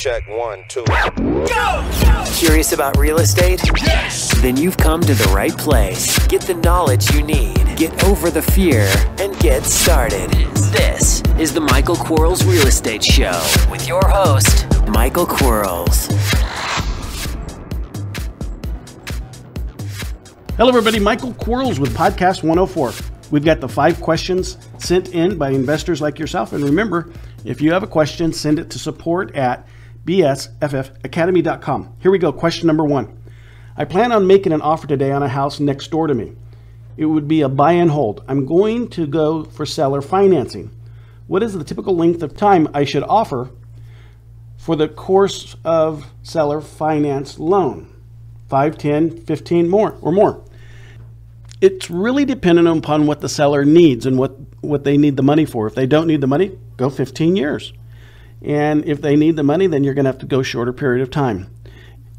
Check 1, 2. Go! Curious about real estate? Yes! Then you've come to the right place. Get the knowledge you need. Get over the fear and get started. This is the Michael Quarles Real Estate Show with your host, Michael Quarles. Hello everybody, Michael Quarles with Podcast 104. We've got the 5 questions sent in by investors like yourself. And remember, if you have a question, send it to support at bsffacademy.com. Here we go. Question number 1. I plan on making an offer today on a house next door to me. It would be a buy and hold. I'm going to go for seller financing. What is the typical length of time I should offer for the course of seller finance loan? 5, 10, 15 more or more. It's really dependent upon what the seller needs and what they need the money for. If they don't need the money, go 15 years. And if they need the money, then you're going to have to go shorter period of time.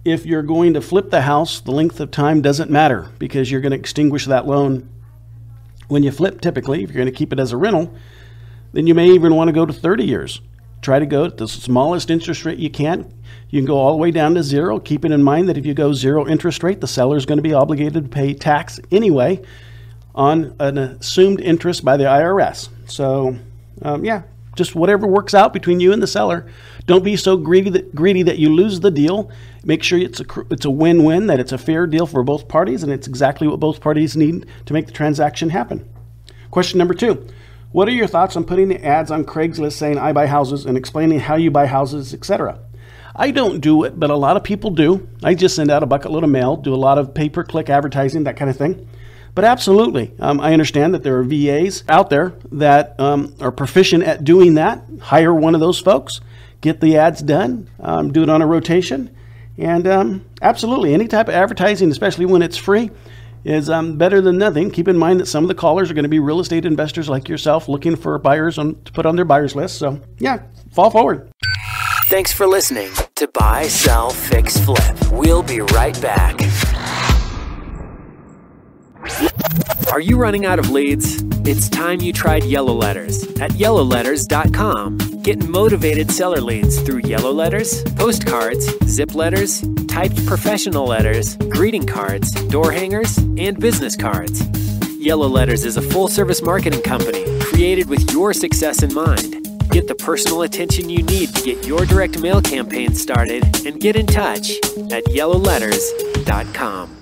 If you're going to flip the house, the length of time doesn't matter because you're going to extinguish that loan when you flip. Typically, if you're going to keep it as a rental, then you may even want to go to 30 years. Try to go at the smallest interest rate you can. You can go all the way down to 0, keeping in mind that if you go 0 interest rate, the seller is going to be obligated to pay tax anyway on an assumed interest by the IRS. So, just whatever works out between you and the seller. Don't be so greedy that you lose the deal. Make sure it's a win-win, that it's a fair deal for both parties, and it's exactly what both parties need to make the transaction happen. Question number 2. What are your thoughts on putting the ads on Craigslist saying I buy houses and explaining how you buy houses, etc.? I don't do it, but a lot of people do. I just send out a bucket load of mail, do a lot of pay-per-click advertising, that kind of thing. But absolutely, I understand that there are VAs out there that are proficient at doing that. Hire one of those folks, get the ads done, do it on a rotation. And absolutely, any type of advertising, especially when it's free, is better than nothing. Keep in mind that some of the callers are going to be real estate investors like yourself looking for buyers to put on their buyers list. So yeah, fall forward. Thanks for listening to Buy, Sell, Fix, Flip. We'll be right back. Are you running out of leads? It's time you tried Yellow Letters at yellowletters.com. Get motivated seller leads through yellow letters, postcards, zip letters, typed professional letters, greeting cards, door hangers, and business cards. Yellow Letters is a full-service marketing company created with your success in mind. Get the personal attention you need to get your direct mail campaign started and get in touch at yellowletters.com.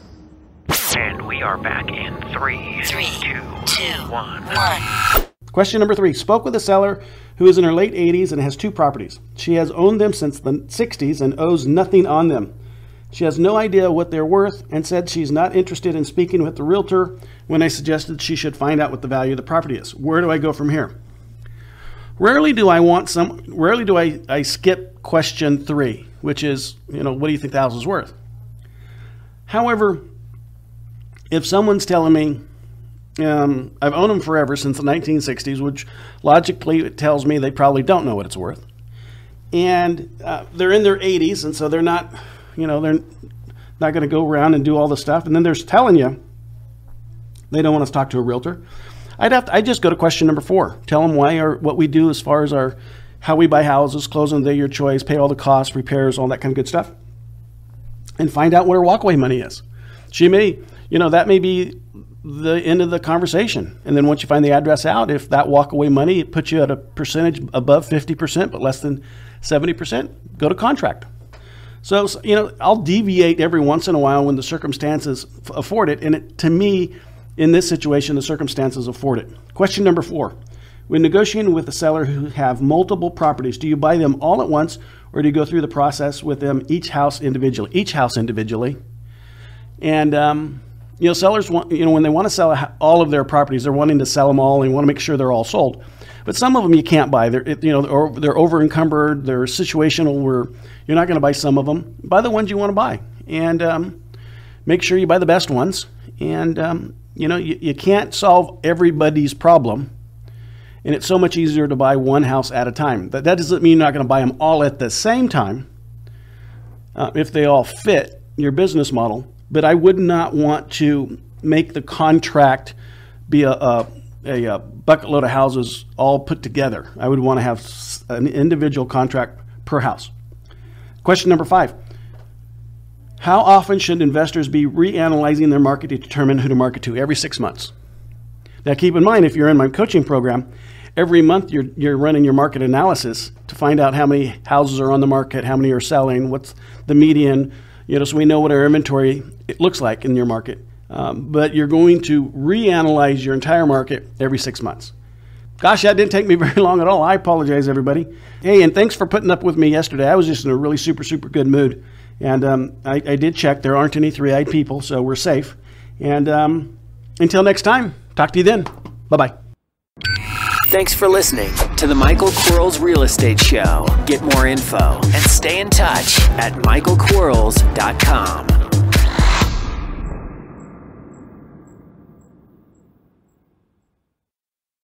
And we are back in 3, 2, 1. Question number 3. Spoke with a seller who is in her late 80s and has 2 properties. She has owned them since the 60s and owes nothing on them. She has no idea what they're worth and said she's not interested in speaking with the realtor when I suggested she should find out what the value of the property is. Where do I go from here? Rarely do I skip question 3, which is, what do you think the house is worth? However, if someone's telling me, I've owned them forever since the 1960s, which logically it tells me they probably don't know what it's worth. And they're in their 80s, and so they're not, they're not going to go around and do all the stuff. And then they're telling you they don't want us to talk to a realtor. I just go to question number 4. Tell them why or what we do as far as how we buy houses, close on the day of your choice, pay all the costs, repairs, all that kind of good stuff, and find out what her walkaway money is. She may, that may be the end of the conversation. And then once you find the address out, if that walkaway money puts you at a percentage above 50% but less than 70%, go to contract. So I'll deviate every once in a while when the circumstances afford it. And to me, in this situation, the circumstances afford it. Question number 4. When negotiating with a seller who have multiple properties, do you buy them all at once or do you go through the process with them each house individually? And, sellers want, when they want to sell all of their properties, they're wanting to sell them all and want to make sure they're all sold. But some of them you can't buy. They're over encumbered. They're situational where you're not going to buy some of them. Buy the ones you want to buy, and make sure you buy the best ones. And you can't solve everybody's problem, and it's so much easier to buy one house at a time. That doesn't mean you're not going to buy them all at the same time if they all fit your business model. But I would not want to make the contract be a bucket load of houses all put together. I would want to have an individual contract per house. Question number 5. How often should investors be reanalyzing their market to determine who to market to? Every 6 months. Now keep in mind, if you're in my coaching program, every month you're running your market analysis to find out how many houses are on the market, how many are selling, what's the median, so we know what our inventory it looks like in your market. But you're going to reanalyze your entire market every 6 months. Gosh, that didn't take me very long at all. I apologize, everybody. Hey, and thanks for putting up with me yesterday. I was just in a really super good mood. And I did check. There aren't any three-eyed people, so we're safe. And until next time, talk to you then. Bye-bye. Thanks for listening to the Michael Quarles Real Estate Show. Get more info and stay in touch at michaelquarles.com.